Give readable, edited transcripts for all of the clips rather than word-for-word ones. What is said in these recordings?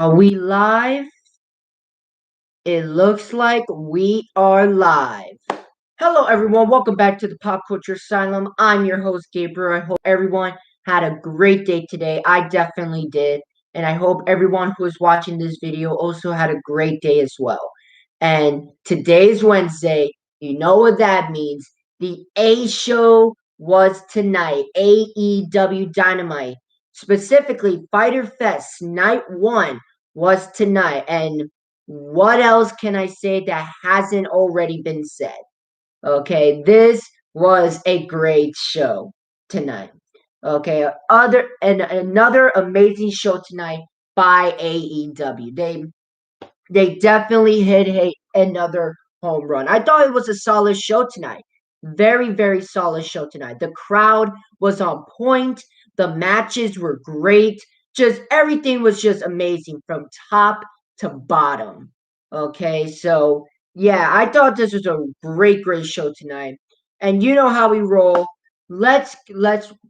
Are we live? It looks like we are live. Hello, everyone. Welcome back to the Pop Culture Asylum. I'm your host, Gabriel. I hope everyone had a great day today. I definitely did. And I hope everyone who is watching this video also had a great day as well. And today's Wednesday. You know what that means. The A show was tonight. AEW Dynamite. Specifically, Fyter Fest Night 1 was tonight. And what else can I say that hasn't already been said? Okay, this was a great show tonight. Okay, another amazing show tonight by AEW. They definitely hit another home run. I thought it was a solid show tonight. Very, very solid show tonight. The crowd was on point. The matches were great. Just everything was just amazing from top to bottom. Okay, so yeah, I thought this was a great show tonight. And you know how we roll. Let's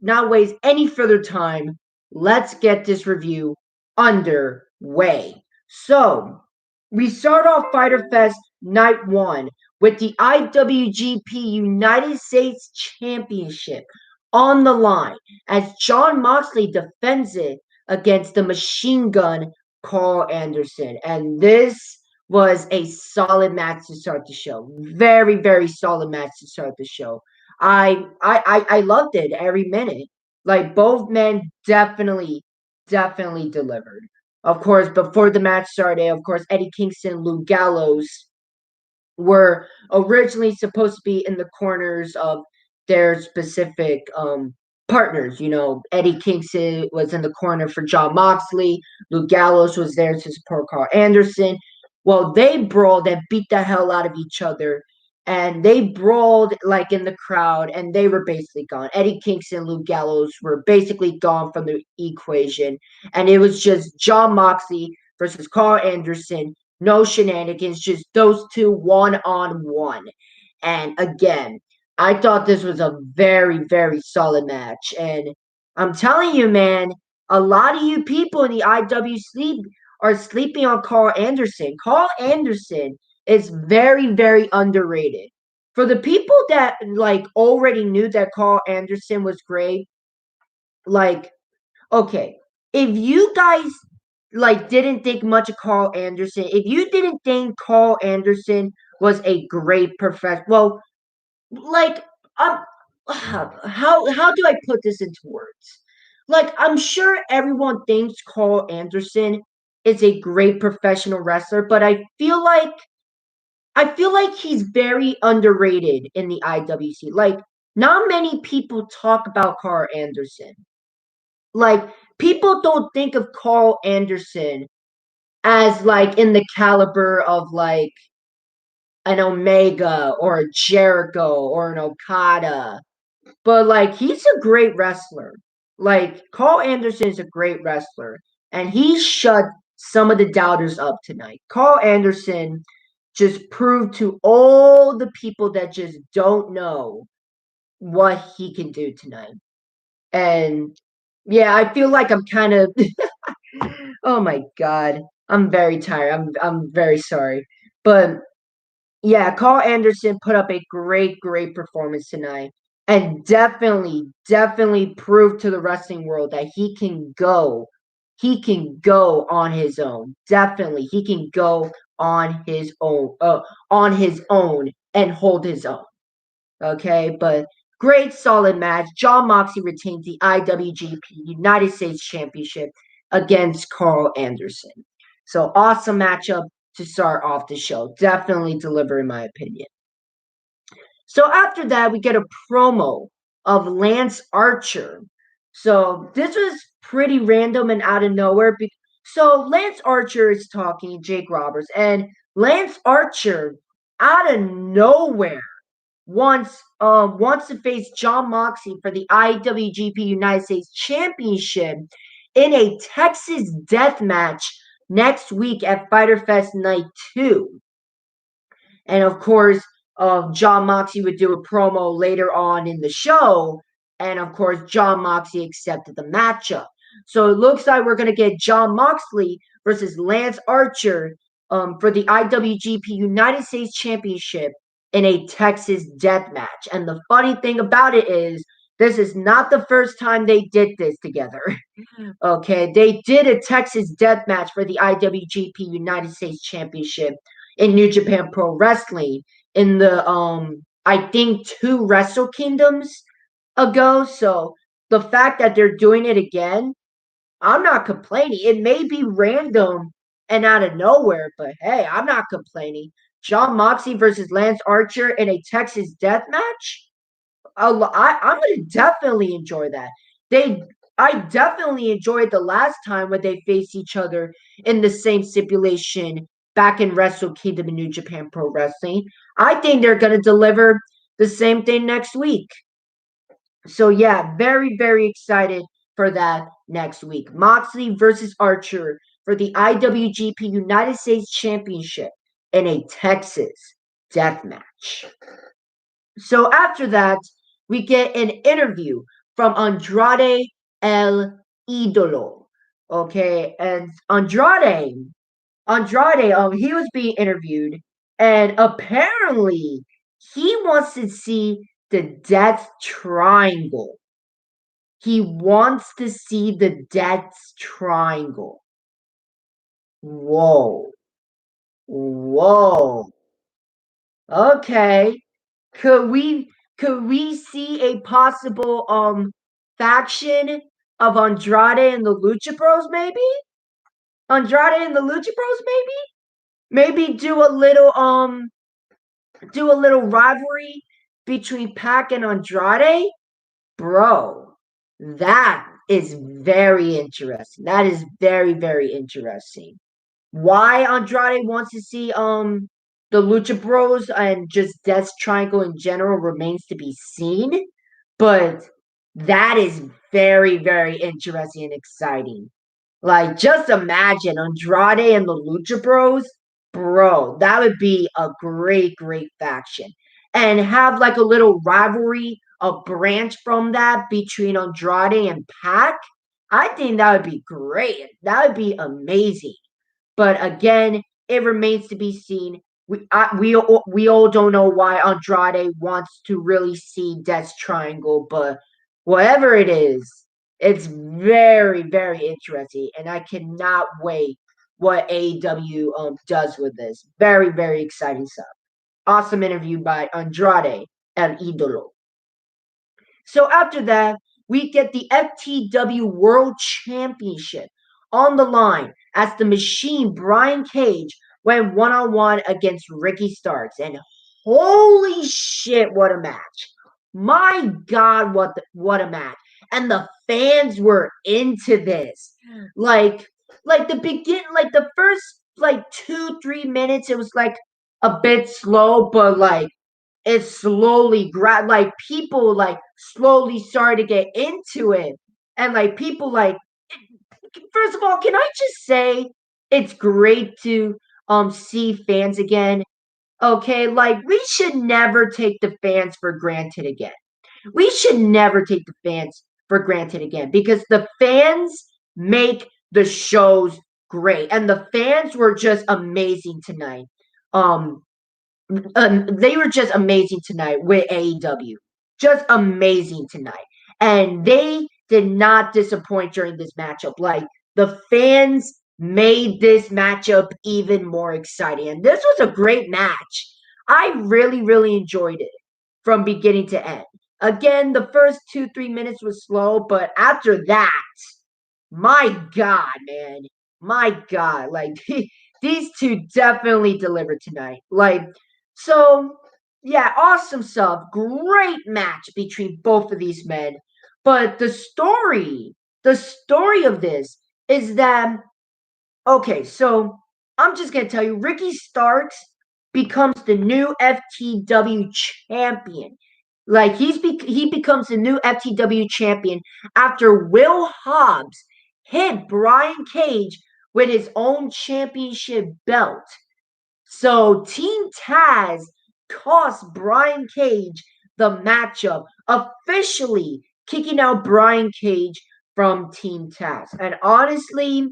not waste any further time. Let's get this review underway. So we start off Fyter Fest Night 1 with the IWGP United States Championship on the line as Jon Moxley defends it against the machine gun Carl Anderson. And this was a solid match to start the show. Very, very solid match to start the show. I loved it every minute. Like both men definitely delivered. Of course, before the match started, of course, Eddie Kingston and Luke Gallows were originally supposed to be in the corners of their specific partners. You know, Eddie Kingston was in the corner for Jon Moxley. Luke Gallows was there to support Carl Anderson. Well, they brawled and beat the hell out of each other. And they brawled like in the crowd, and they were basically gone. Eddie Kingston and Luke Gallows were basically gone from the equation. And it was just Jon Moxley versus Carl Anderson, no shenanigans, just those two one-on-one. And again, I thought this was a very solid match. And I'm telling you, man, a lot of you people in the IW sleep are sleeping on Carl Anderson. Carl Anderson is very underrated. For the people that like already knew that Carl Anderson was great, like, okay, if you guys like didn't think much of Carl Anderson, if you didn't think Carl Anderson was a great professional, well, like um, how do I put this into words? Like I'm sure everyone thinks Carl Anderson is a great professional wrestler, but I feel like he's very underrated in the IWC. Like not many people talk about Carl Anderson. Like people don't think of Carl Anderson as like in the caliber of like an Omega or a Jericho or an Okada. But like he's a great wrestler. Like Carl Anderson is a great wrestler. And he shut some of the doubters up tonight. Carl Anderson just proved to all the people that just don't know what he can do tonight. And yeah, I feel like I'm kind of oh my god. I'm very tired. I'm very sorry. But yeah, Carl Anderson put up a great performance tonight. And definitely proved to the wrestling world that he can go. He can go on his own. Definitely. He can go on his own and hold his own. Okay, but great solid match. Jon Moxley retains the IWGP United States Championship against Carl Anderson. So awesome matchup to start off the show. Definitely deliver in my opinion. So after that, we get a promo of Lance Archer. So this was pretty random and out of nowhere. So Lance Archer is talking, Jake Roberts, and Lance Archer out of nowhere wants to face Jon Moxley for the IWGP United States Championship in a Texas death match next week at Fyter Fest Night 2. And of course, Jon Moxley would do a promo later on in the show. And of course, Jon Moxley accepted the matchup. So it looks like we're going to get Jon Moxley versus Lance Archer for the IWGP United States Championship in a Texas death match. And the funny thing about it is, this is not the first time they did this together. Okay, they did a Texas death match for the IWGP United States Championship in New Japan Pro Wrestling in the I think 2 Wrestle Kingdoms ago. So the fact that they're doing it again, I'm not complaining. It may be random and out of nowhere, but hey, I'm not complaining. Jon Moxley versus Lance Archer in a Texas death match? I'm going to definitely enjoy that. I definitely enjoyed the last time when they faced each other in the same stipulation back in Wrestle Kingdom in New Japan Pro Wrestling. I think they're going to deliver the same thing next week. So yeah, very, very excited for that next week. Moxley versus Archer for the IWGP United States Championship in a Texas death match. So after that, we get an interview from Andrade El Idolo. Okay, and Andrade, he was being interviewed, and apparently he wants to see the Death Triangle. He wants to see the Death Triangle. Whoa. Whoa. Okay. Could we see a possible faction of Andrade and the Lucha Bros, maybe? Andrade and the Lucha Bros, maybe? Maybe do a little rivalry between Pac and Andrade? Bro, that is very interesting. That is very, very interesting. Why Andrade wants to see the Lucha Bros and just Death Triangle in general remains to be seen, but that is very, very interesting and exciting. Like, just imagine Andrade and the Lucha Bros, bro. That would be a great, great faction, and have like a little rivalry, a branch from that between Andrade and Pac. I think that would be great. That would be amazing. But again, it remains to be seen. We all don't know why Andrade wants to really see Death Triangle, but whatever it is, it's very, very interesting, and I cannot wait what AEW does with this. Very, very exciting stuff. Awesome interview by Andrade El Idolo. So after that, we get the FTW World Championship on the line as the Machine Brian Cage went one-on-one against Ricky Starks. And holy shit, what a match. My God, what a match. And the fans were into this. Like the first like 2-3 minutes, it was like a bit slow, but like it slowly like people like slowly started to get into it, and like people like, first of all, can I just say it's great to see fans again. Okay, like we should never take the fans for granted again. We should never take the fans for granted again, because the fans make the shows great, and the fans were just amazing tonight. um they were just amazing tonight with AEW. Just amazing tonight. And they did not disappoint during this matchup. Like, the fans made this matchup even more exciting. And this was a great match. I really, really enjoyed it from beginning to end. Again, the first 2-3 minutes was slow, but after that, my God, man. My God. Like, these two definitely delivered tonight. Like, so, yeah, awesome stuff. Great match between both of these men. But the story of this is that, okay, so I'm just going to tell you, Ricky Starks becomes the new FTW champion. Like, he becomes the new FTW champion after Will Hobbs hit Brian Cage with his own championship belt. So Team Taz cost Brian Cage the matchup, officially kicking out Brian Cage from Team Taz. And honestly,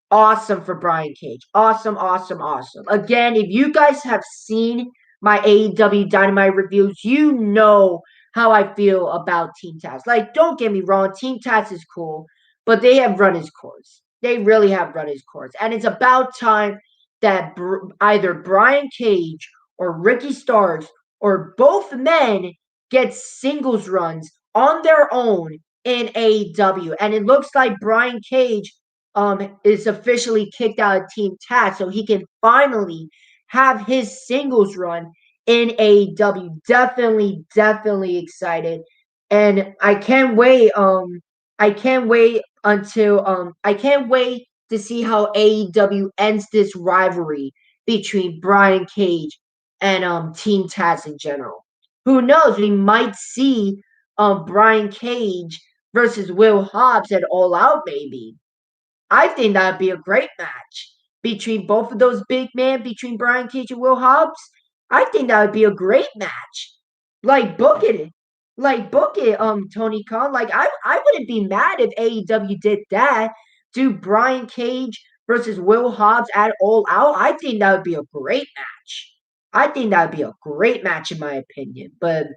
awesome for Brian Cage. Awesome, awesome, awesome. Again, if you guys have seen my AEW Dynamite reviews, you know how I feel about Team Taz. Like, don't get me wrong, Team Taz is cool, but they have run its course. They really have run its course. And it's about time that either Brian Cage or Ricky Starks or both men get singles runs on their own in AEW. And it looks like Brian Cage is officially kicked out of Team Taz, so he can finally have his singles run in AEW. Definitely, definitely excited, and I can't wait. I can't wait to see how AEW ends this rivalry between Brian Cage and Team Taz in general. Who knows? We might see Brian Cage versus Will Hobbs at All Out, maybe. I think that'd be a great match between both of those big men, between Brian Cage and Will Hobbs. I think that would be a great match. Like book it. Like book it, Tony Khan. Like I wouldn't be mad if AEW did that. Do Brian Cage versus Will Hobbs at All Out. I think that would be a great match. I think that would be a great match in my opinion. But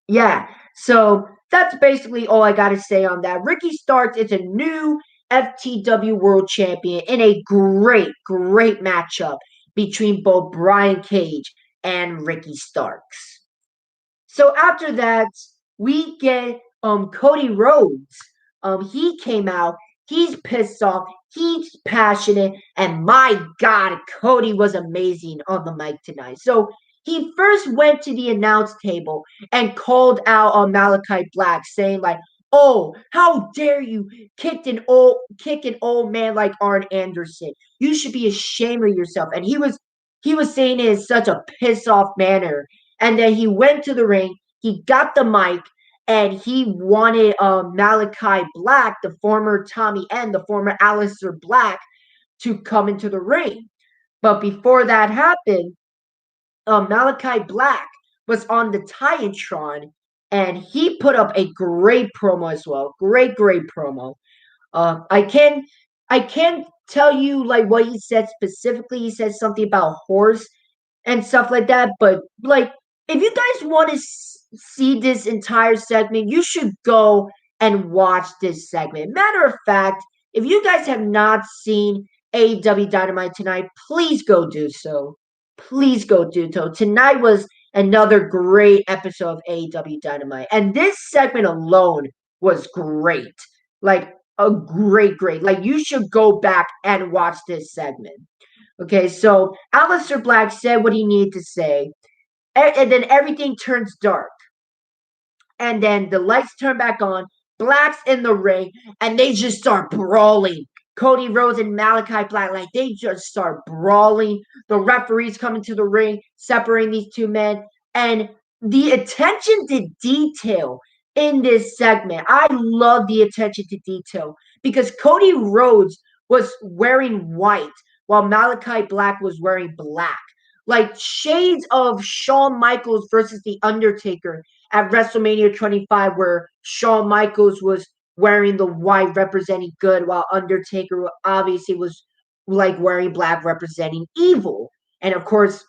yeah, so that's basically all I got to say on that. Ricky Starks is a new FTW World Champion in a great, great matchup between both Brian Cage and Ricky Starks. So after that, we get Cody Rhodes. He came out. He's pissed off. He's passionate, and my God, Cody was amazing on the mic tonight. So he first went to the announce table and called out on Malachi Black, saying like, "Oh, how dare you kick an old man like Arn Anderson? You should be ashamed of yourself." And he was saying it in such a piss off manner. And then he went to the ring. He got the mic, and he wanted Malachi Black, the former Tommy End, the former Aleister Black, to come into the ring. But before that happened, Malachi Black was on the Titantron, and he put up a great promo as well. Great, great promo. I can't tell you like what he said specifically. He said something about horse and stuff like that. But like, if you guys want to see this entire segment, you should go and watch this segment. Matter of fact, if you guys have not seen AEW Dynamite tonight, please go do so. Please go do so. Tonight was another great episode of AEW Dynamite, and this segment alone was great. Like a great, great. Like you should go back and watch this segment. Okay, so Aleister Black said what he needed to say, and then everything turns dark. And then the lights turn back on. Black's in the ring, and they just start brawling. Cody Rhodes and Malachi Black, like they just start brawling. The referees come into the ring, separating these two men. And the attention to detail in this segment, I love the attention to detail because Cody Rhodes was wearing white while Malachi Black was wearing black. Like shades of Shawn Michaels versus The Undertaker at WrestleMania 25, where Shawn Michaels was wearing the white representing good, while Undertaker obviously was like wearing black representing evil. And of course,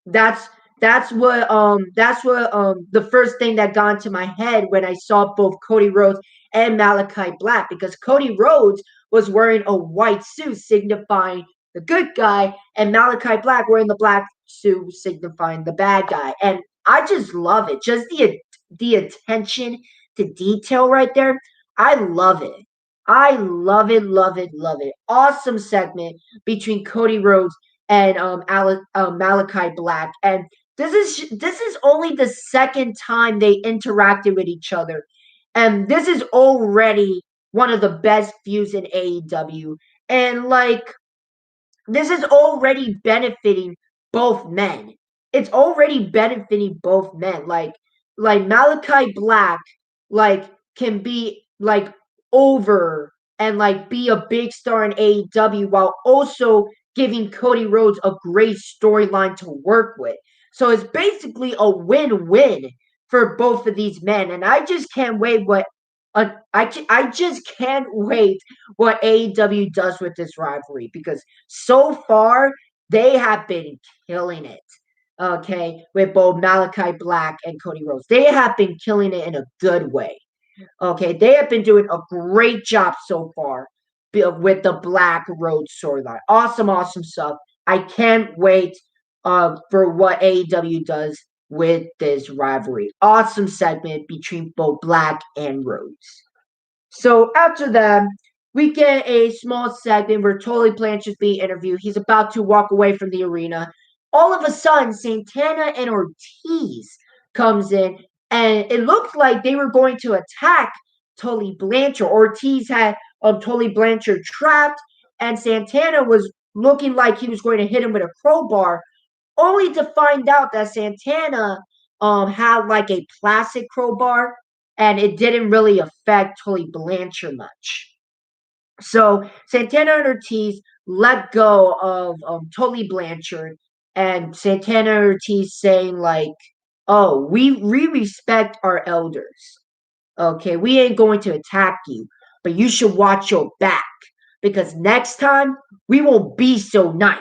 that's that's what the first thing that got into my head when I saw both Cody Rhodes and Malachi Black, because Cody Rhodes was wearing a white suit signifying the good guy, and Malachi Black wearing the black suit signifying the bad guy. And I just love it. Just the attention to detail right there. I love it. I love it, love it, love it. Awesome segment between Cody Rhodes and Malachi Black. And this is only the second time they interacted with each other. And this is already one of the best feuds in AEW. And like this is already benefiting both men. It's already benefiting both men. Like Malachi Black like can be like over and like be a big star in AEW while also giving Cody Rhodes a great storyline to work with. So it's basically a win-win for both of these men. And I just can't wait what I just can't wait what AEW does with this rivalry because so far they have been killing it. Okay, with both Malachi Black and Cody Rhodes, they have been killing it in a good way. Okay, they have been doing a great job so far with the Black Road storyline. Awesome, awesome stuff. I can't wait for what AEW does with this rivalry. Awesome segment between both Black and Rhodes. So after that, we get a small segment where Tully Blanchard's being interviewed. He's about to walk away from the arena. All of a sudden, Santana and Ortiz comes in, and it looked like they were going to attack Tully Blanchard. Ortiz had Tully Blanchard trapped, and Santana was looking like he was going to hit him with a crowbar, only to find out that Santana had like a plastic crowbar and it didn't really affect Tully Blanchard much. So Santana and Ortiz let go of Tully Blanchard, and Santana and Ortiz saying like, "Oh, we respect our elders. Okay, we ain't going to attack you, but you should watch your back because next time we won't be so nice."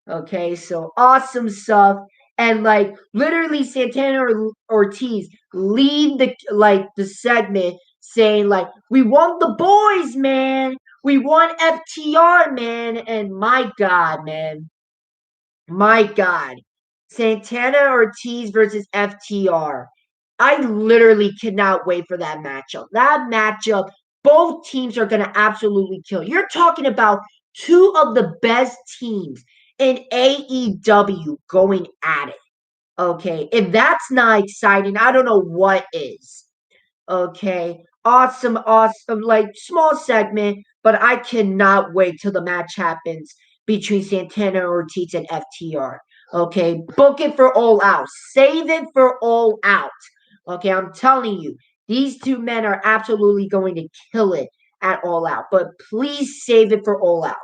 Okay, so awesome stuff. And like literally Santana Ortiz lead the segment saying like we want the boys, man. We want FTR, man. And my God, man. My God. Santana Ortiz versus FTR. I literally cannot wait for that matchup. That matchup, both teams are going to absolutely kill. You're talking about two of the best teams in AEW going at it. Okay. If that's not exciting, I don't know what is. Okay. Awesome, awesome. Like small segment, but I cannot wait till the match happens between Santana Ortiz and FTR. Okay. Book it for All Out. Save it for All Out. Okay. I'm telling you, these two men are absolutely going to kill it at All Out. But please save it for All Out.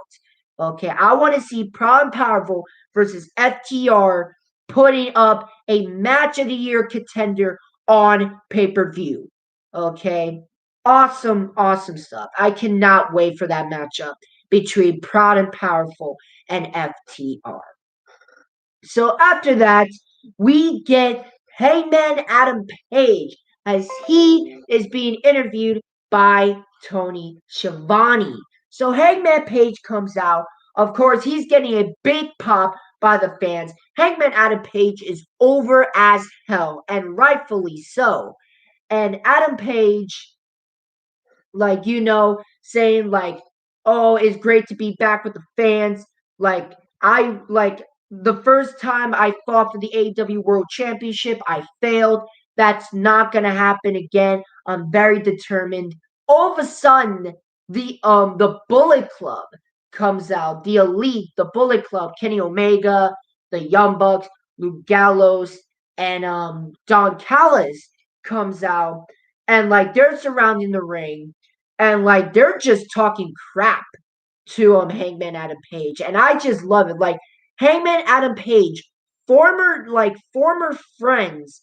Okay. I want to see Proud and Powerful versus FTR putting up a match of the year contender on pay-per-view. Okay. Awesome, awesome stuff. I cannot wait for that matchup between Proud and Powerful and FTR. So after that, we get Hangman Adam Page as he is being interviewed by Tony Schiavone. So Hangman Page comes out. Of course, he's getting a big pop by the fans. Hangman Adam Page is over as hell, and rightfully so. And Adam Page, like, saying like, oh, it's great to be back with the fans. Like the first time I fought for the AEW World Championship, I failed. That's not gonna happen again. I'm very determined. All of a sudden, the Bullet Club comes out. The Elite, the Bullet Club, Kenny Omega, the Young Bucks, Luke Gallows, and Don Callis comes out, and like they're surrounding the ring, and like they're just talking crap to Hangman Adam Page, and I just love it. Like Hangman Adam Page, former friends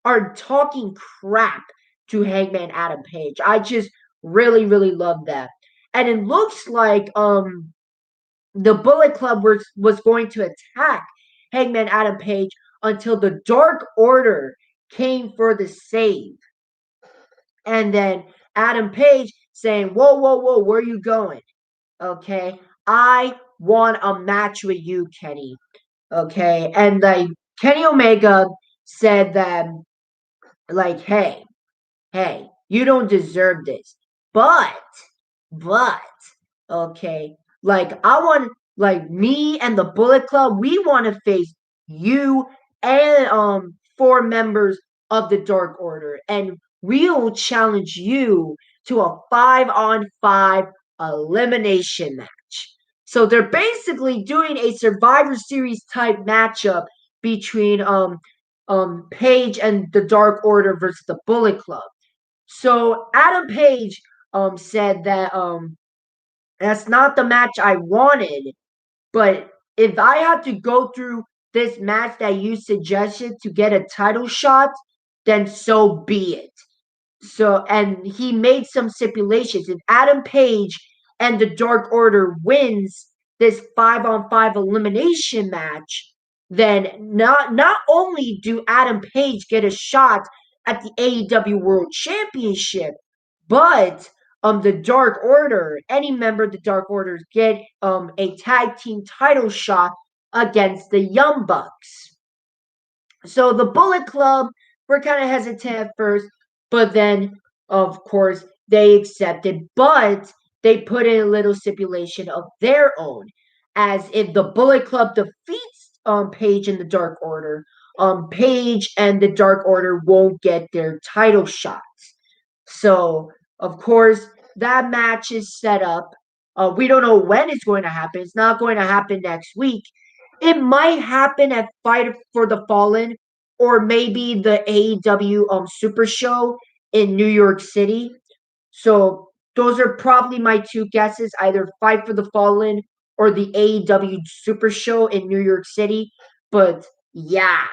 are talking crap to Hangman Adam Page. I just really really love that, and it looks like the Bullet Club was going to attack Hangman Adam Page until the Dark Order came for the save. And then Adam Page saying, whoa, whoa, whoa, where are you going? Okay. I want a match with you, Kenny. Okay. And like Kenny Omega said that, like, hey, you don't deserve this. But, okay, like I want, like me and the Bullet Club, we want to face you and four members of the Dark Order, and we'll challenge you to a 5-on-5 elimination match. So they're basically doing a Survivor Series type matchup between Page and the Dark Order versus the Bullet Club. So Adam Page said that that's not the match I wanted, but if I had to go through this match that you suggested to get a title shot, then so be it. So, and he made some stipulations. If Adam Page and the Dark Order wins this 5-on-5 elimination match, then not only do Adam Page get a shot at the AEW World Championship, but the Dark Order, any member of the Dark Order, get a tag team title shot against the Young Bucks. So the Bullet Club were kind of hesitant at first, but then, of course, they accepted. But they put in a little stipulation of their own, as if the Bullet Club defeats Page and the Dark Order, Page and the Dark Order won't get their title shots. So, of course, that match is set up. We don't know when it's going to happen. It's not going to happen next week. It might happen at Fight for the Fallen, or maybe the AEW Super Show in New York City. So those are probably my two guesses: either Fight for the Fallen or the AEW Super Show in New York City. But yeah,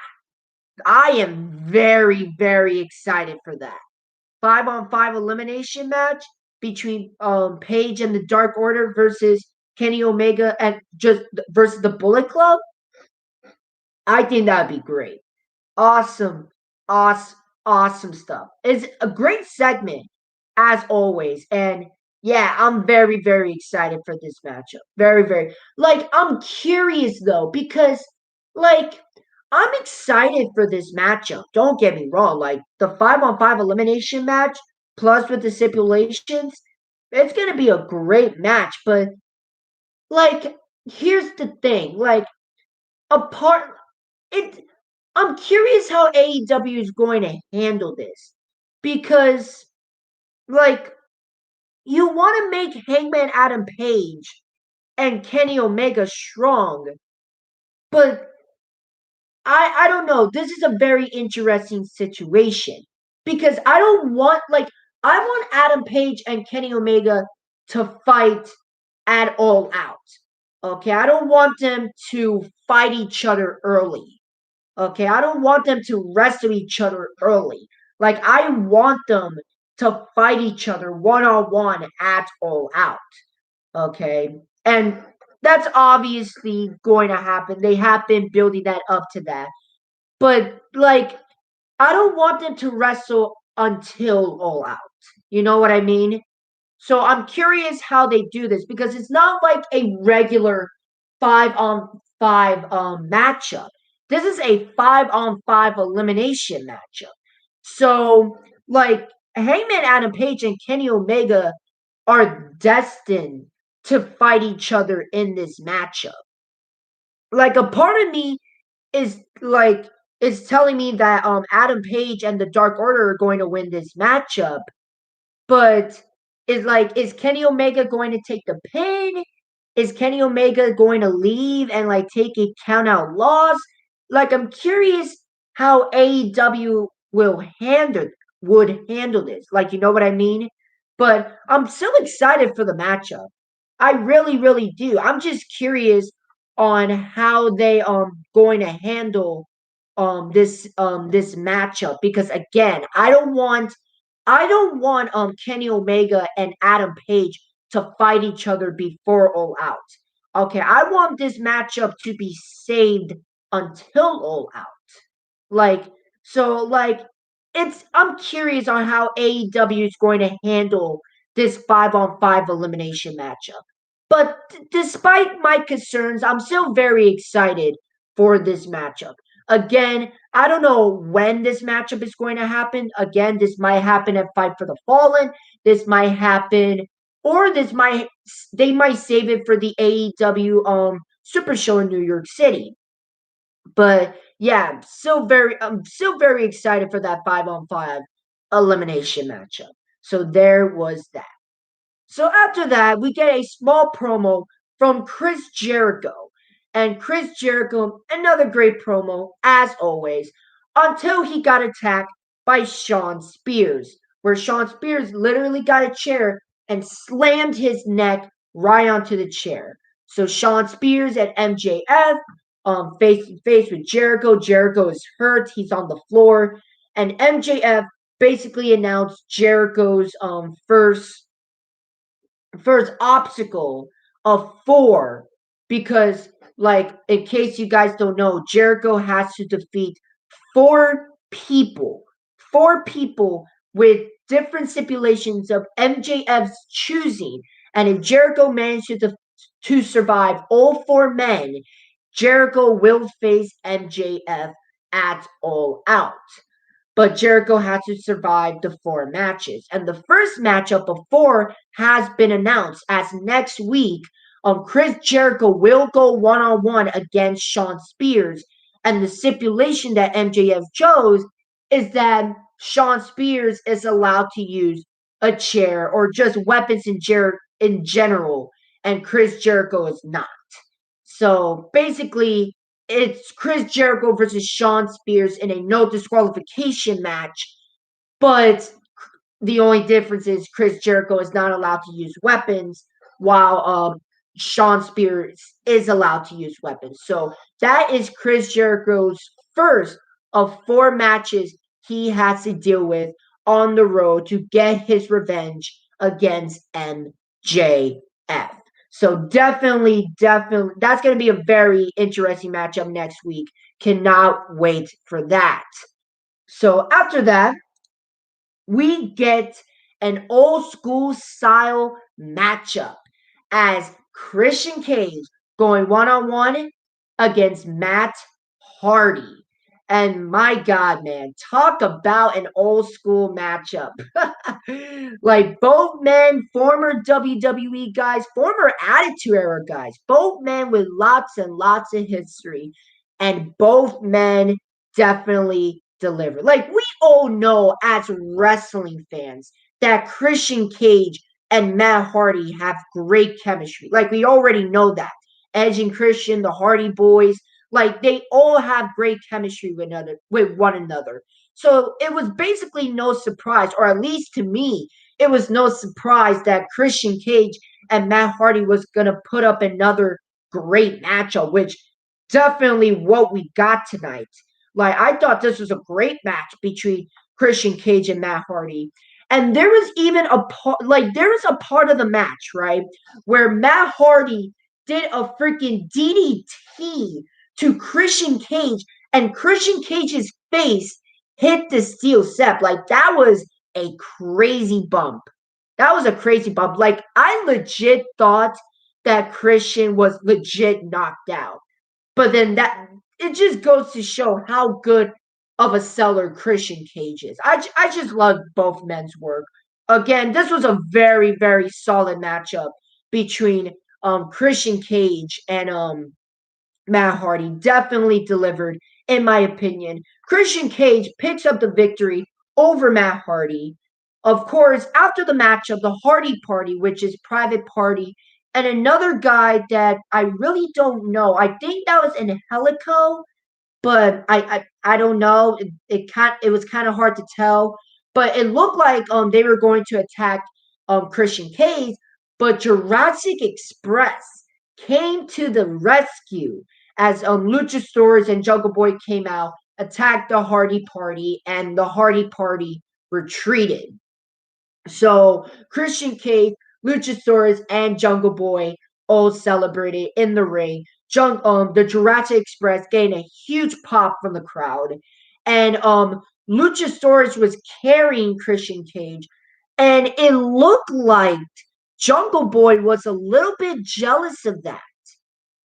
I am very, very excited for that 5-on-5 elimination match between Page and the Dark Order versus Kenny Omega and just versus the Bullet Club. I think that'd be great. Awesome, awesome, awesome stuff. It's a great segment as always, and yeah, I'm very, very excited for this matchup. Very, very. Like, I'm curious though because, like, I'm excited for this matchup. Don't get me wrong. Like the 5-on-5 elimination match, plus with the stipulations, it's gonna be a great match. But like, here's the thing. Like, apart it I'm curious how AEW is going to handle this because, like, you want to make Hangman Adam Page and Kenny Omega strong, but I don't know. This is a very interesting situation because I don't want like I want Adam Page and Kenny Omega to fight at all out. Okay, I don't want them to fight each other early. Okay, I don't want them to wrestle each other early. Like, I want them to fight each other one on one at all out. Okay, and that's obviously going to happen. They have been building that up to that. But, like, I don't want them to wrestle until all out. You know what I mean? So I'm curious how they do this because it's not like a regular 5-on-5 matchup. This is a 5-on-5 elimination matchup. So, like, Hangman Adam Page and Kenny Omega are destined to fight each other in this matchup. Like, a part of me is like is telling me that Adam Page and the Dark Order are going to win this matchup, but is Kenny Omega going to take the pin? Is Kenny Omega going to leave and like take a count out loss? Like, I'm curious how AEW would handle this. Like, you know what I mean? But I'm so excited for the matchup. I really, really do. I'm just curious on how they going to handle this matchup because again, I don't want Kenny Omega and Adam Page to fight each other before All Out. Okay, I want this matchup to be saved until All Out. Like, so like I'm curious on how AEW is going to handle this 5-on-5 elimination matchup. But despite my concerns, I'm still very excited for this matchup. Again, I don't know when this matchup is going to happen. Again, this might happen at Fight for the Fallen. This might happen, or they might save it for the AEW Super Show in New York City. But yeah, I'm still very excited for that 5-on-5 elimination matchup. So there was that. So after that, we get a small promo from Chris Jericho. And Chris Jericho, another great promo, as always, until he got attacked by Shawn Spears, where Shawn Spears literally got a chair and slammed his neck right onto the chair. So Shawn Spears and MJF face to face with Jericho. Jericho is hurt. He's on the floor. And MJF basically announced Jericho's first obstacle of 4, because, like, in case you guys don't know, Jericho has to defeat 4 people, 4 people with different stipulations of MJF's choosing. And if Jericho manages to survive all 4 men, Jericho will face MJF at All Out. But Jericho had to survive the 4 matches. And the first matchup of 4 has been announced as next week. Chris Jericho will go one-on-one against Shawn Spears. And the stipulation that MJF chose is that Shawn Spears is allowed to use a chair or just weapons in general, and Chris Jericho is not. So basically, it's Chris Jericho versus Shawn Spears in a no disqualification match, but the only difference is Chris Jericho is not allowed to use weapons, while Shawn Spears is allowed to use weapons. So that is Chris Jericho's first of 4 matches he has to deal with on the road to get his revenge against MJF. So definitely, that's going to be a very interesting matchup next week. Cannot wait for that. So after that, we get an old school style matchup as Christian Cage going one-on-one against Matt Hardy. And my God, man, talk about an old school matchup. Like, both men, former WWE guys, former Attitude Era guys, both men with lots and lots of history. And both men definitely deliver. Like, we all know as wrestling fans that Christian Cage and Matt Hardy have great chemistry. Like, we already know that. Edge and Christian, the Hardy Boys, like, they all have great chemistry with one another. So it was basically no surprise, or at least to me, it was no surprise that Christian Cage and Matt Hardy was going to put up another great matchup, which definitely what we got tonight. Like, I thought this was a great match between Christian Cage and Matt Hardy. And there was even a part of the match, right, where Matt Hardy did a freaking DDT to Christian Cage, and Christian Cage's face hit the steel step. Like, that was a crazy bump. That was a crazy bump. Like, I legit thought that Christian was legit knocked out. But then that it just goes to show how good of a seller Christian Cage is. I just love both men's work. Again, this was a very, very solid matchup between Christian Cage and Matt Hardy. Definitely delivered, in my opinion. Christian Cage picks up the victory over Matt Hardy. Of course, after the matchup, the Hardy Party, which is Private Party, and another guy that I really don't know. I think that was Angelico, but I don't know. It was kind of hard to tell, but it looked like they were going to attack Christian Cage, but Jurassic Express came to the rescue as Luchasaurus and Jungle Boy came out, attacked the Hardy Party, and the Hardy Party retreated. So Christian Cage, Luchasaurus, and Jungle Boy all celebrated in the ring. The Jurassic Express gained a huge pop from the crowd, and Luchasaurus was carrying Christian Cage, and it looked like Jungle Boy was a little bit jealous of that.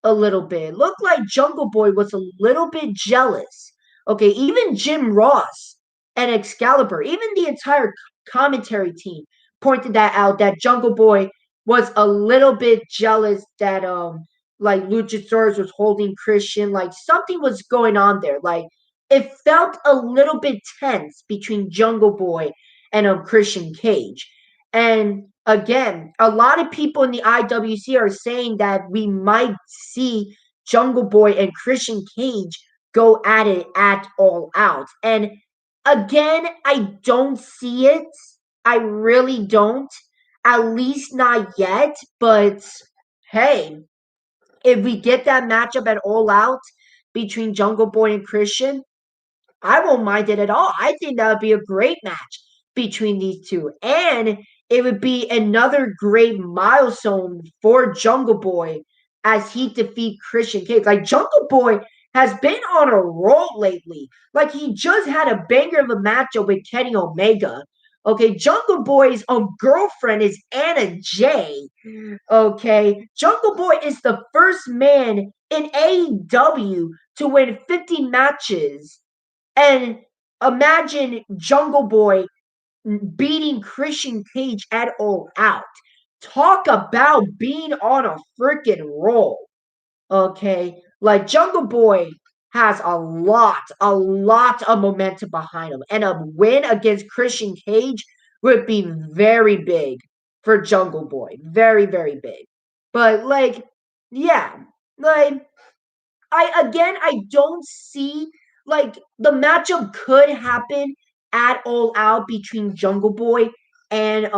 A little bit. Looked like Jungle Boy was a little bit jealous. Okay, even Jim Ross and Excalibur, even the entire commentary team pointed that out, that Jungle Boy was a little bit jealous that like Luchasaurus was holding Christian. Like, something was going on there. Like, it felt a little bit tense between Jungle Boy and Christian Cage. And again, a lot of people in the IWC are saying that we might see Jungle Boy and Christian Cage go at it at All Out. And again, I don't see it. I really don't. At least not yet. But hey, if we get that matchup at All Out between Jungle Boy and Christian, I won't mind it at all. I think that would be a great match. between these two. And it would be another great milestone for Jungle Boy as he defeat Christian Cage. Like Jungle Boy has been on a roll lately. Like he just had a banger of a matchup with Kenny Omega. Okay, Jungle Boy's girlfriend is Anna Jay. Okay, Jungle Boy is the first man in AEW to win 50 matches. And imagine Jungle Boy beating Christian Cage at All Out. Talk about being on a freaking roll. Okay, like Jungle Boy has a lot of momentum behind him, and a win against Christian Cage would be very big for Jungle Boy, very very big. But like, yeah, like I don't see like the matchup could happen at All Out between Jungle Boy and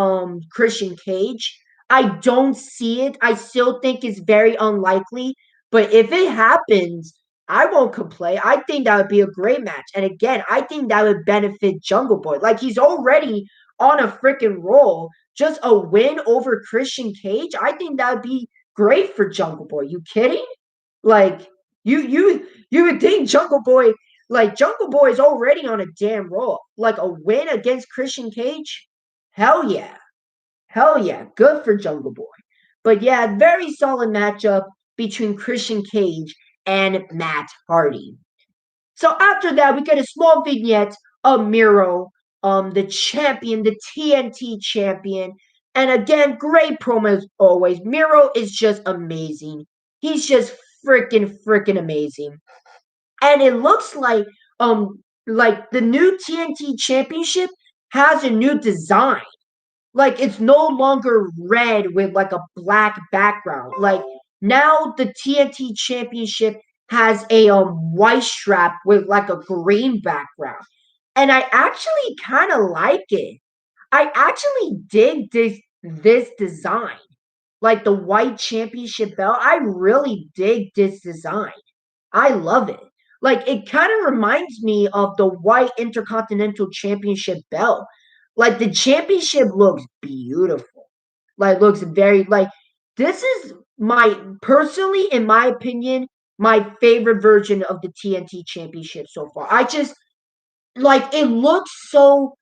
Christian Cage. I don't see it. I still think it's very unlikely. But if it happens, I won't complain. I think that would be a great match. And again, I think that would benefit Jungle Boy. Like he's already on a freaking roll. Just a win over Christian Cage. I think that would be great for Jungle Boy. You kidding? Like you would think Jungle Boy is already on a damn roll. Like a win against Christian Cage? Hell yeah. Hell yeah. Good for Jungle Boy. But yeah, very solid matchup between Christian Cage and Matt Hardy. So after that, we get a small vignette of Miro, the champion, the TNT champion. And again, great promo as always. Miro is just amazing. He's just freaking amazing. And it looks like the new TNT championship has a new design. Like it's no longer red with like a black background. Like now the TNT championship has a white strap with like a green background. And I actually kind of like it. I actually dig this design. Like the white championship belt. I really dig this design. I love it. Like it kind of reminds me of the white intercontinental championship belt. Like the championship looks beautiful. Like looks very like this is my personally in my opinion my favorite version of the TNT championship so far. I just like it looks so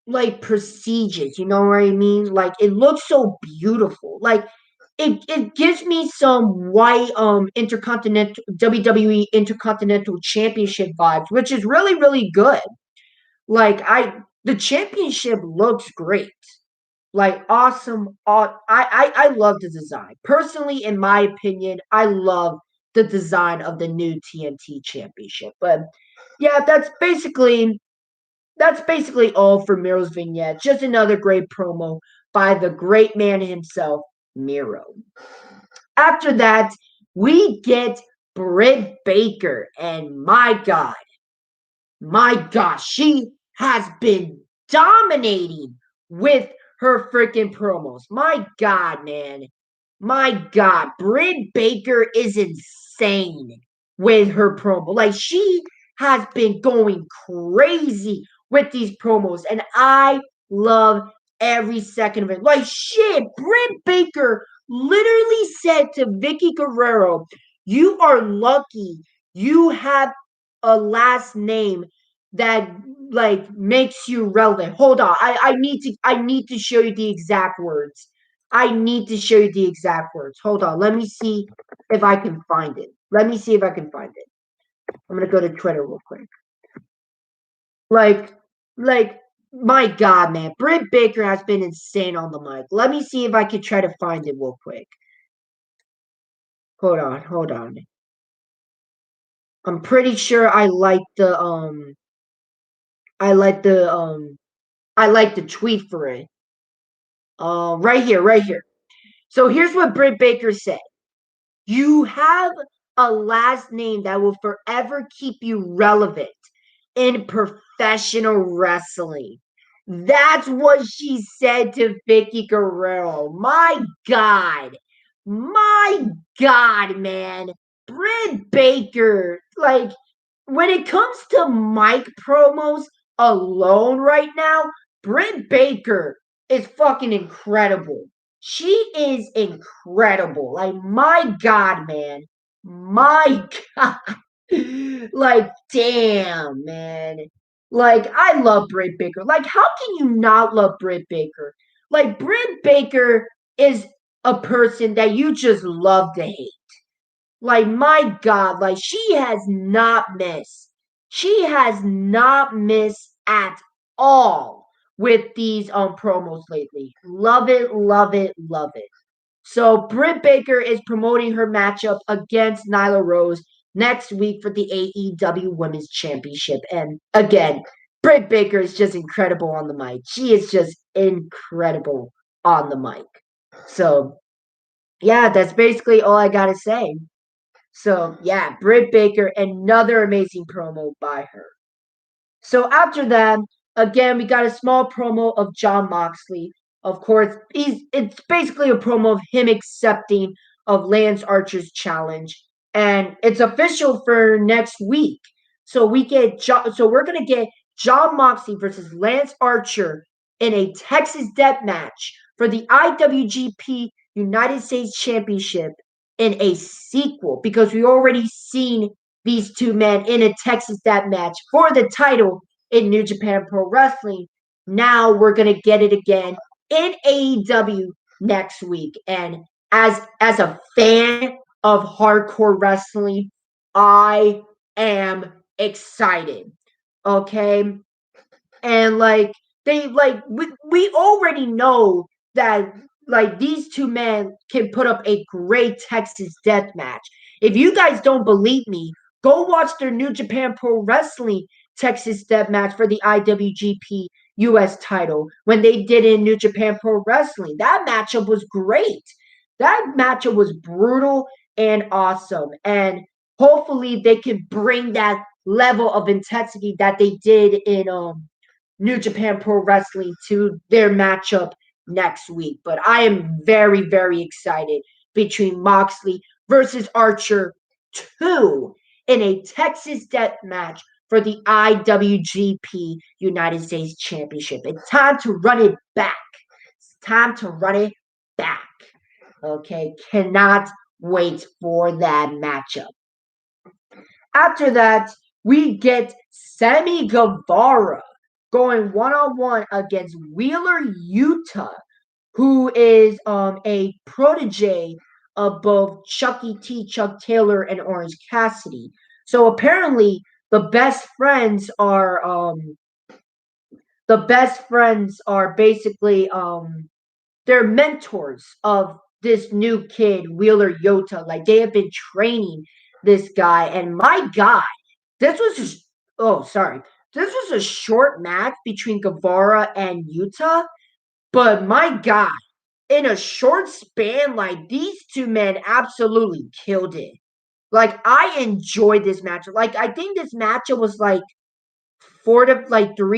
like prestigious, you know what I mean? Like it looks so beautiful. Like it gives me some white intercontinental WWE Intercontinental Championship vibes, which is really good. Like the championship looks great. Like awesome. I love the design. Personally, in my opinion, I love the design of the new TNT championship. But yeah, that's basically all for Miro's vignette. Just another great promo by the great man himself, Miro. After that, we get Britt Baker, and my gosh, she has been dominating with her freaking promos. My God, man. My God, Britt Baker is insane with her promo. Like she has been going crazy with these promos, and I love every second of it. Like shit, Britt Baker literally said to Vicky Guerrero, "You are lucky you have a last name that like makes you relevant." Hold on, I need to show you the exact words. I need to show you the exact words. Hold on. Let me see if I can find it. Let me see if I can find it. I'm gonna go to Twitter real quick. Like, like, my God, man, Britt Baker has been insane on the mic. Let me see if I can try to find it real quick. Hold on. I'm pretty sure I like the tweet for it. Right here. So here's what Britt Baker said. You have a last name that will forever keep you relevant in professional wrestling. That's what she said to Vicky Guerrero. My God. My God, man. Britt Baker. Like, when it comes to mic promos alone right now, Britt Baker is fucking incredible. She is incredible. Like, my God, man. My God. Like, damn, man. Like, I love Britt Baker. Like, how can you not love Britt Baker? Like, Britt Baker is a person that you just love to hate. Like, my God, like, she has not missed. She has not missed at all with these promos lately. Love it, love it, love it. So Britt Baker is promoting her matchup against Nyla Rose next week for the AEW Women's Championship. And again, Britt Baker is just incredible on the mic. She is just incredible on the mic. So yeah, that's basically all I gotta say. So yeah, Britt Baker, another amazing promo by her. So after that, again, we got a small promo of Jon Moxley. Of course, it's basically a promo of him accepting of Lance Archer's challenge, and it's official for next week. So we're gonna get Jon Moxley versus Lance Archer in a Texas Death Match for the IWGP United States Championship in a sequel because we already seen these two men in a Texas Death Match for the title in New Japan Pro Wrestling. Now we're gonna get it again in AEW next week. And as a fan of hardcore wrestling, I am excited. Okay, and like we already know that like these two men can put up a great Texas death match. If you guys don't believe me, go watch their New Japan Pro Wrestling Texas death match for the IWGP US title when they did in New Japan Pro Wrestling. That matchup was great. That matchup was brutal and awesome, and hopefully they can bring that level of intensity that they did in New Japan Pro Wrestling to their matchup next week. But I am very, very excited between Moxley versus Archer 2 in a Texas death match for the IWGP United States Championship. It's time to run it back. It's time to run it back. Okay, cannot wait for that matchup. After that, we get Sammy Guevara going one-on-one against Wheeler Yuta, who is a protege of both Chucky T, Chuck Taylor, and Orange Cassidy. So apparently, the best friends are basically they're mentors of this new kid, Wheeler Yuta. Like they have been training this guy, and my God, this was this was a short match between Guevara and Yuta, but my God, in a short span, like these two men absolutely killed it. Like I enjoyed this match. Like I think this matchup was like 3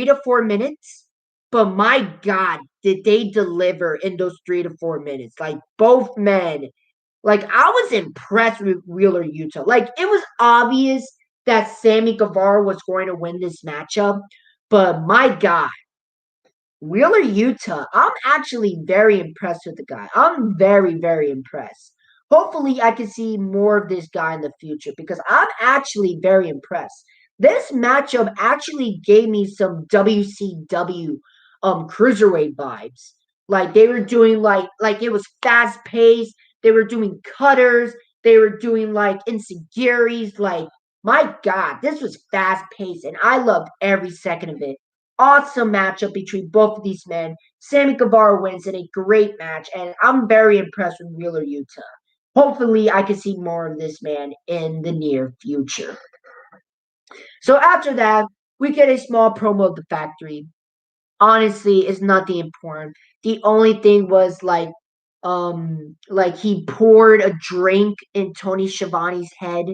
to 4 minutes. But my God, did they deliver in those 3 to 4 minutes? Like both men, like I was impressed with Wheeler Yuta. Like it was obvious that Sammy Guevara was going to win this matchup, but my God, Wheeler Yuta, I'm actually very impressed with the guy. I'm very, very impressed. Hopefully, I can see more of this guy in the future because I'm actually very impressed. This matchup actually gave me some WCW cruiserweight vibes. Like they were doing like it was fast paced. They were doing cutters. They were doing like insecurities. Like my God, this was fast paced, and I loved every second of it. Awesome matchup between both of these men. Sammy Guevara wins in a great match, and I'm very impressed with Wheeler Yuta. Hopefully, I can see more of this man in the near future. So after that, we get a small promo of the factory. Honestly, it's nothing important. The only thing was like he poured a drink in Tony Schiavone's head.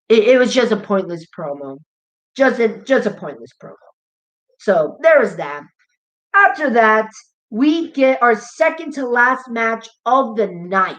It was just a pointless promo. Just a pointless promo. So there is that. After that, we get our second to last match of the night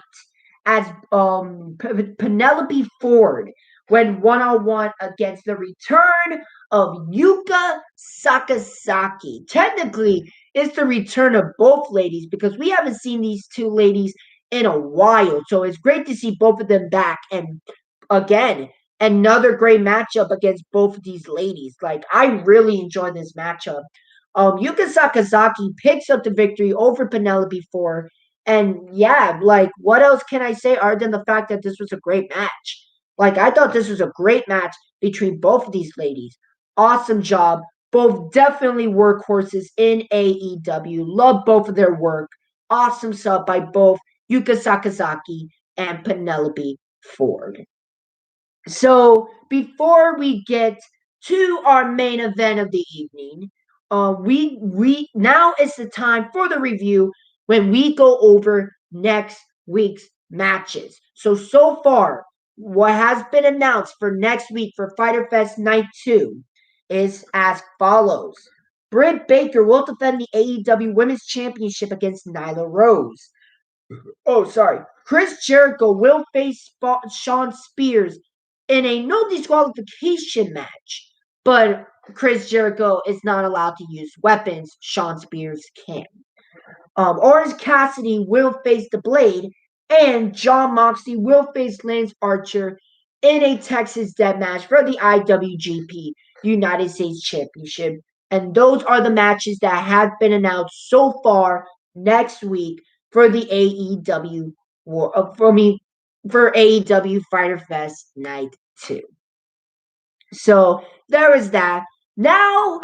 as Penelope Ford went one-on-one against the return of Yuka Sakazaki. Technically, it's the return of both ladies because we haven't seen these two ladies in a while. So it's great to see both of them back. And again, another great matchup against both of these ladies. Like, I really enjoyed this matchup. Yuka Sakazaki picks up the victory over Penelope Ford. And yeah, like, what else can I say other than the fact that this was a great match? Like, I thought this was a great match between both of these ladies. Awesome job. Both definitely workhorses in AEW. Love both of their work. Awesome sub by both Yuka Sakazaki and Penelope Ford. So before we get to our main event of the evening, we now is the time for the review when we go over next week's matches. So far, what has been announced for next week for Fyter Fest Night 2 is as follows. Britt Baker will defend the AEW Women's Championship against Nyla Rose. Oh, sorry. Chris Jericho will face Shawn Spears in a no disqualification match, but Chris Jericho is not allowed to use weapons. Shawn Spears can. Orange Cassidy will face the Blade, and Jon Moxley will face Lance Archer in a Texas Death Match for the IWGP United States Championship. And those are the matches that have been announced so far next week for the AEW for AEW Fyter Fest Night 2. So there is that. Now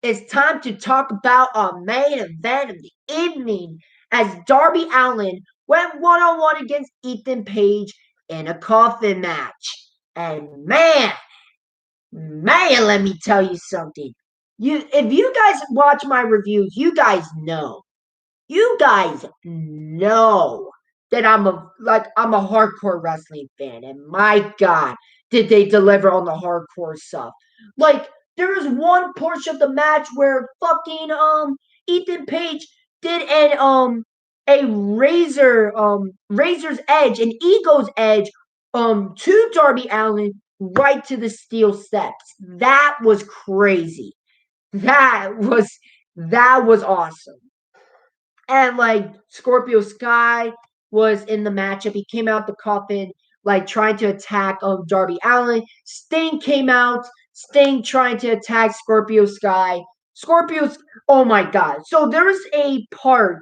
it's time to talk about our main event of the evening as Darby Allin went one-on-one against Ethan Page in a coffin match. And man, let me tell you something. If you guys watch my reviews, you guys know that I'm a hardcore wrestling fan, and my God, did they deliver on the hardcore stuff. Like, there was one portion of the match where fucking Ethan Page did a razor's edge, an ego's edge to Darby Allin right to the steel steps. That was crazy. That was awesome. And like Scorpio Sky was in the matchup. He came out the coffin, like trying to attack Darby Allin. Sting came out. Sting trying to attack Scorpio Sky. Scorpio's oh my god. So there was a part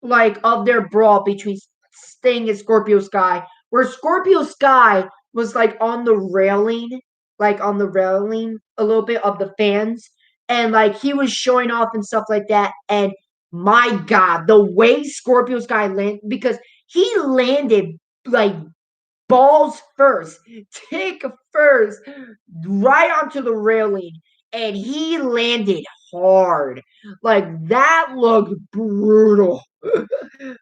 like of their brawl between Sting and Scorpio Sky where Scorpio Sky was like on the railing a little bit of the fans. And like he was showing off and stuff like that. And my God, the way Scorpio Sky landed, because he landed like balls first, tick first, right onto the railing, and he landed hard. Like that looked brutal.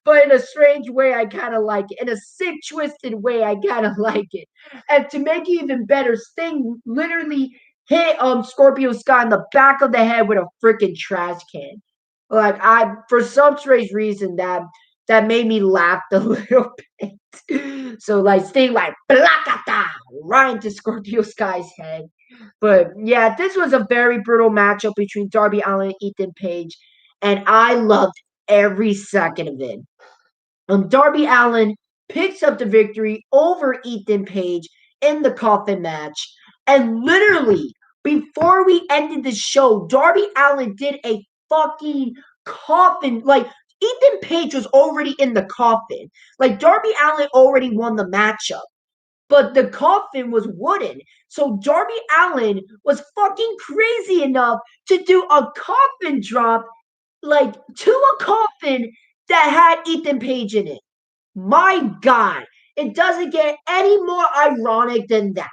But in a strange way, I kind of like it. In a sick, twisted way, I kind of like it. And to make it even better, Sting literally hit Scorpio Sky in the back of the head with a freaking trash can. Like for some strange reason, that made me laugh a little bit. So like Sting like blakata right into Scorpio Sky's head. But yeah, this was a very brutal matchup between Darby Allin and Ethan Page, and I loved every second of it. Darby Allin picks up the victory over Ethan Page in the coffin match. And literally, before we ended the show, Darby Allin did a fucking coffin. Like, Ethan Page was already in the coffin. Like, Darby Allin already won the matchup. But the coffin was wooden. So Darby Allin was fucking crazy enough to do a coffin drop, like, to a coffin that had Ethan Page in it. My God, it doesn't get any more ironic than that.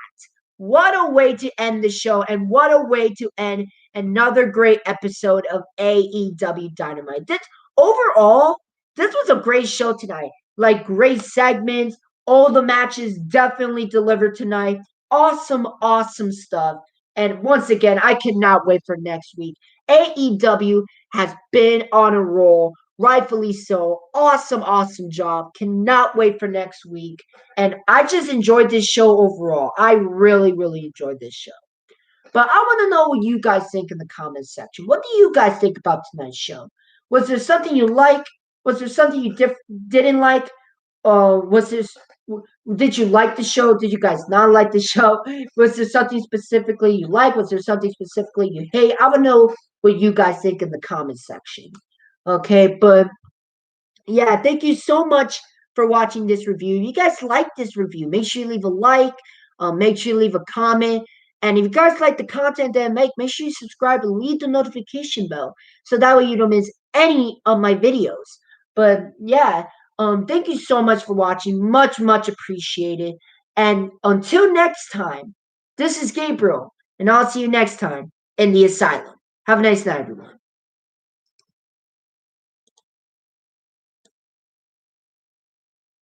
What a way to end the show, and what a way to end another great episode of AEW Dynamite. Overall, this was a great show tonight. Like, great segments. All the matches definitely delivered tonight. Awesome, awesome stuff. And once again, I cannot wait for next week. AEW has been on a roll, rightfully so. Awesome, awesome job. Cannot wait for next week. And I just enjoyed this show overall. I really, really enjoyed this show. But I want to know what you guys think in the comments section. What do you guys think about tonight's show? Was there something you like? Was there something you didn't like? Was this? Did you like the show? Did you guys not like the show? Was there something specifically you like? Was there something specifically you hate? I want to know what you guys think in the comments section. Okay, but yeah, thank you so much for watching this review. If you guys like this review, make sure you leave a like, make sure you leave a comment. And if you guys like the content that I make sure you subscribe and leave the notification bell so that way you don't miss any of my videos. But yeah, thank you so much for watching. Much appreciated. And until next time, this is Gabriel, and I'll see you next time in the asylum. Have a nice night, everyone.